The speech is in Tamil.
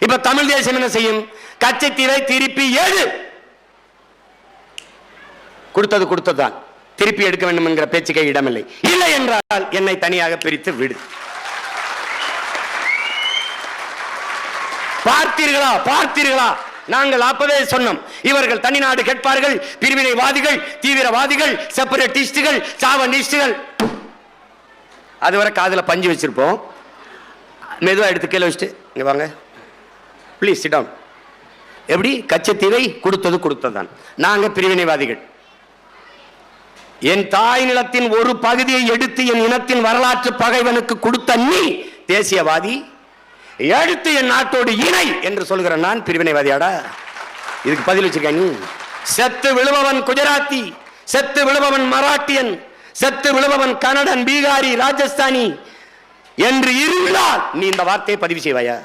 இப்ப தமிழ் தேசம் என்ன செய்யும்? கச்சத்தீவை திருப்பி ஏழு கொடுத்தது கொடுத்ததுதான், திருப்பி எடுக்க வேண்டும் என்கிற பேச்சுக்கே இடமில்லை. இல்லை என்றால் என்னை தனியாக பிரித்து விடு. பார்த்தீர்களா பார்த்தீர்களா? நாங்கள் அப்பவே சொன்னோம், இவர்கள் தனிநாடு கேட்பார்கள், பிரிவினைவாதிகள், தீவிரவாதிகள், செப்பரேட்டிஸ்டுகள், சாவனிஸ்டுகள். அதுவரை காதுல பஞ்சு வச்சிருப்போம். மெதுவா எடுத்து கீழே வச்சுட்டு இங்க வாங்க ப்ளீஸ் சிட் டவுன். எப்படி? கச்சத்தீவை கொடுத்தது கொடுத்ததுதான். நாங்க பிரிவினைவாதிகள். என் தாய் நிலத்தின் ஒரு பகுதியை எடுத்து என் இனத்தின் வரலாற்று பகைவனுக்கு கொடுத்த நீ தேசியவாதி, எடுத்து என் நாட்டோடு இணை என்று சொல்கிற நான் பிரிவினைவாதியாடா? இதுக்கு பதில் வச்சிருக்க நீ? செத்து விழுபவன் குஜராத்தி, செத்து விழுபவன் மராட்டியன், செத்து விழுபவன் கன்னடன், பீகாரி, ராஜஸ்தானி என்று இருந்தால் நீ இந்த வார்த்தையை பதிவு செய்வாயா?